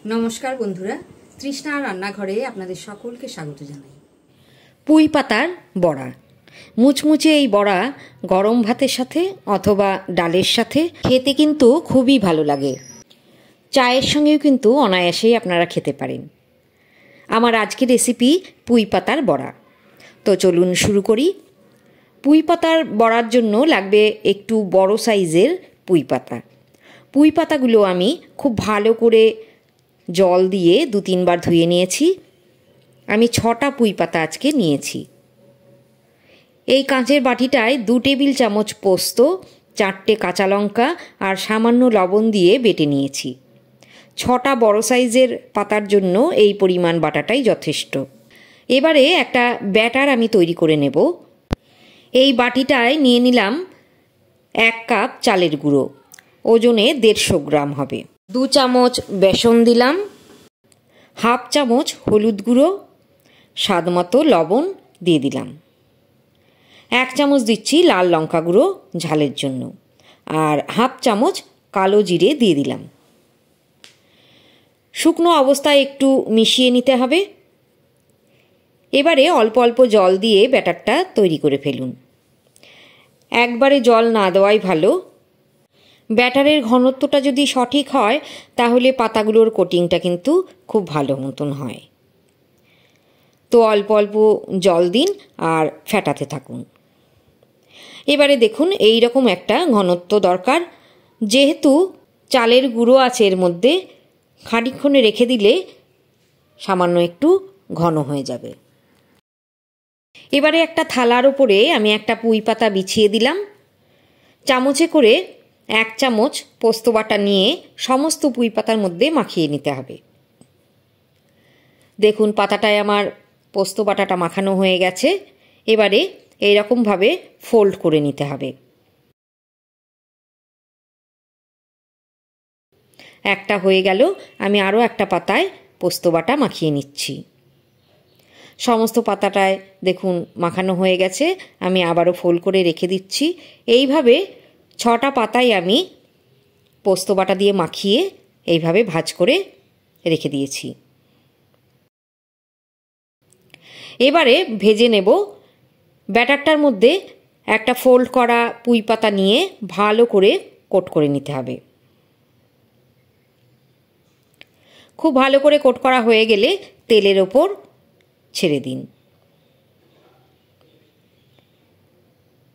নমস্কার বন্ধুরা, তৃষ্ণা রান্নাঘরে আপনাদের সকলকে স্বাগত জানাই। পুঁই পাতার বড়া, মুচমুচে এই বড়া গরম ভাতের সাথে অথবা ডালের সাথে খেতে কিন্তু খুবই ভালো লাগে। চায়ের সঙ্গেও কিন্তু অনায়াসেই আপনারা খেতে পারেন। আমার আজকের রেসিপি পুঁই পাতার বড়া। তো চলুন শুরু করি। পুঁই পাতার বড়ার জন্য লাগবে একটু বড় সাইজের পুঁই পাতা। পুঁই পাতাগুলো আমি খুব ভালো করে জল দিয়ে 2-3 বার ধুয়ে নিয়েছি। আমি 6টা পুঁই পাতা আজকে নিয়েছি। এই কাঁচের বাটিটায় 2 টেবিল চামচ পোস্ত, 4টে কাঁচা লঙ্কা আর সামান্য লবণ দিয়ে বেটে নিয়েছি। 6টা বড় সাইজের পাতার জন্য এই পরিমাণ বাটাটাই যথেষ্ট। এবারে একটা ব্যাটার আমি তৈরি করে নেব। এই বাটিটায় নিয়ে নিলাম 1 কাপ চালের গুঁড়ো, ওজনে 150 গ্রাম হবে। 2 চামচ বেসন দিলাম, 1/2 চামচ হলুদ গুঁড়ো, স্বাদ মতো লবণ দিয়ে দিলাম। 1 চামচ দিচ্ছি লাল লঙ্কা গুঁড়ো ঝালের জন্য, আর 1/2 চামচ কালো জিরে দিয়ে দিলাম। শুকনো অবস্থায় একটু মিশিয়ে নিতে হবে। এবারে অল্প অল্প জল দিয়ে ব্যাটারটা তৈরি করে ফেলুন। একবারে জল না দেওয়াই ভালো। ব্যাটারের ঘনত্বটা যদি সঠিক হয় তাহলে পাতাগুলোর কোটিংটা কিন্তু খুব ভালো মতন হয়। তো অল্প অল্প জল দিন আর ফেটাতে থাকুন। এবারে দেখুন এই রকম একটা ঘনত্ব দরকার। যেহেতু চালের গুঁড়ো আছে এর মধ্যে, খানিকক্ষণে রেখে দিলে সামান্য একটু ঘন হয়ে যাবে। এবারে একটা থালার ওপরে আমি একটা পুঁই পাতা বিছিয়ে দিলাম। চামচে করে 1 চামচ পোস্ত বাটা নিয়ে সমস্ত পুঁই পাতার মধ্যে মাখিয়ে নিতে হবে। দেখুন পাতাটায় আমার পোস্ত বাটাটা মাখানো হয়ে গেছে। এবারে এইরকমভাবে ফোল্ড করে নিতে হবে। একটা হয়ে গেল, আমি আরও একটা পাতায় পোস্ত বাটা মাখিয়ে নিচ্ছি। সমস্ত পাতাটায় দেখুন মাখানো হয়ে গেছে। আমি আবারও ফোল্ড করে রেখে দিচ্ছি। এইভাবে 6টা পাতায় আমি পোস্ত বাটা দিয়ে মাখিয়ে এইভাবে ভাঁজ করে রেখে দিয়েছি। এবারে ভেজে নেব। ব্যাটারটার মধ্যে একটা ফোল্ড করা পুঁই পাতা নিয়ে ভালো করে কোট করে নিতে হবে। খুব ভালো করে কোট করা হয়ে গেলে তেলের ওপর ছেড়ে দিন।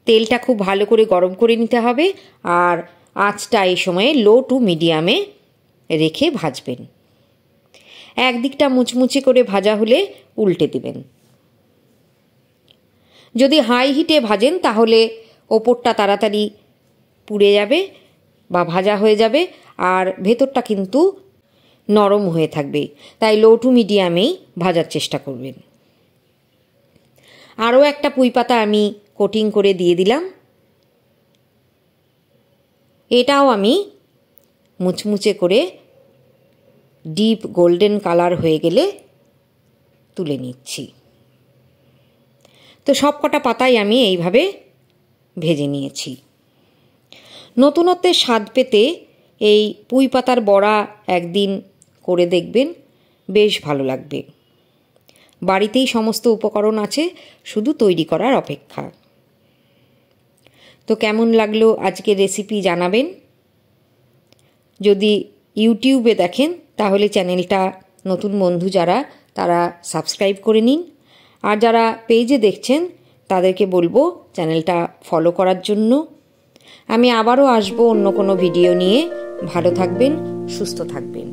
তেলটা খুব ভালো করে গরম করে নিতে হবে, আর আঁচটা এই সময়ে লো টু মিডিয়ামে রেখে ভাজবেন। একদিকটা মুচমুচে করে ভাজা হলে উল্টে দেবেন। যদি হাই হিটে ভাজেন তাহলে ওপরটা তাড়াতাড়ি পুড়ে যাবে বা ভাজা হয়ে যাবে, আর ভেতরটা কিন্তু নরম হয়ে থাকবে। তাই লো টু মিডিয়ামেই ভাজার চেষ্টা করবেন। আরও একটা পুঁই পাতা আমি কোটিং করে দিয়ে দিলাম। এটাও আমি মুচমুচে করে ডিপ গোল্ডেন কালার হয়ে গেলে তুলে নিচ্ছি। তো সব কটা পাতাই আমি এইভাবে ভেজে নিয়েছি। নতুনত্বের স্বাদ পেতে এই পুঁই পাতার বড়া একদিন করে দেখবেন, বেশ ভালো লাগবে। বাড়িতেই সমস্ত উপকরণ আছে, শুধু তৈরি করার অপেক্ষা। তো কেমন লাগলো আজকের রেসিপি জানাবেন। যদি ইউটিউবে দেখেন তাহলে চ্যানেলটা নতুন বন্ধু যারা তারা সাবস্ক্রাইব করে নিন, আর যারা পেজে দেখছেন তাদেরকে বলবো চ্যানেলটা ফলো করার জন্য। আমি আবারও আসবো অন্য কোনো ভিডিও নিয়ে। ভালো থাকবেন, সুস্থ থাকবেন।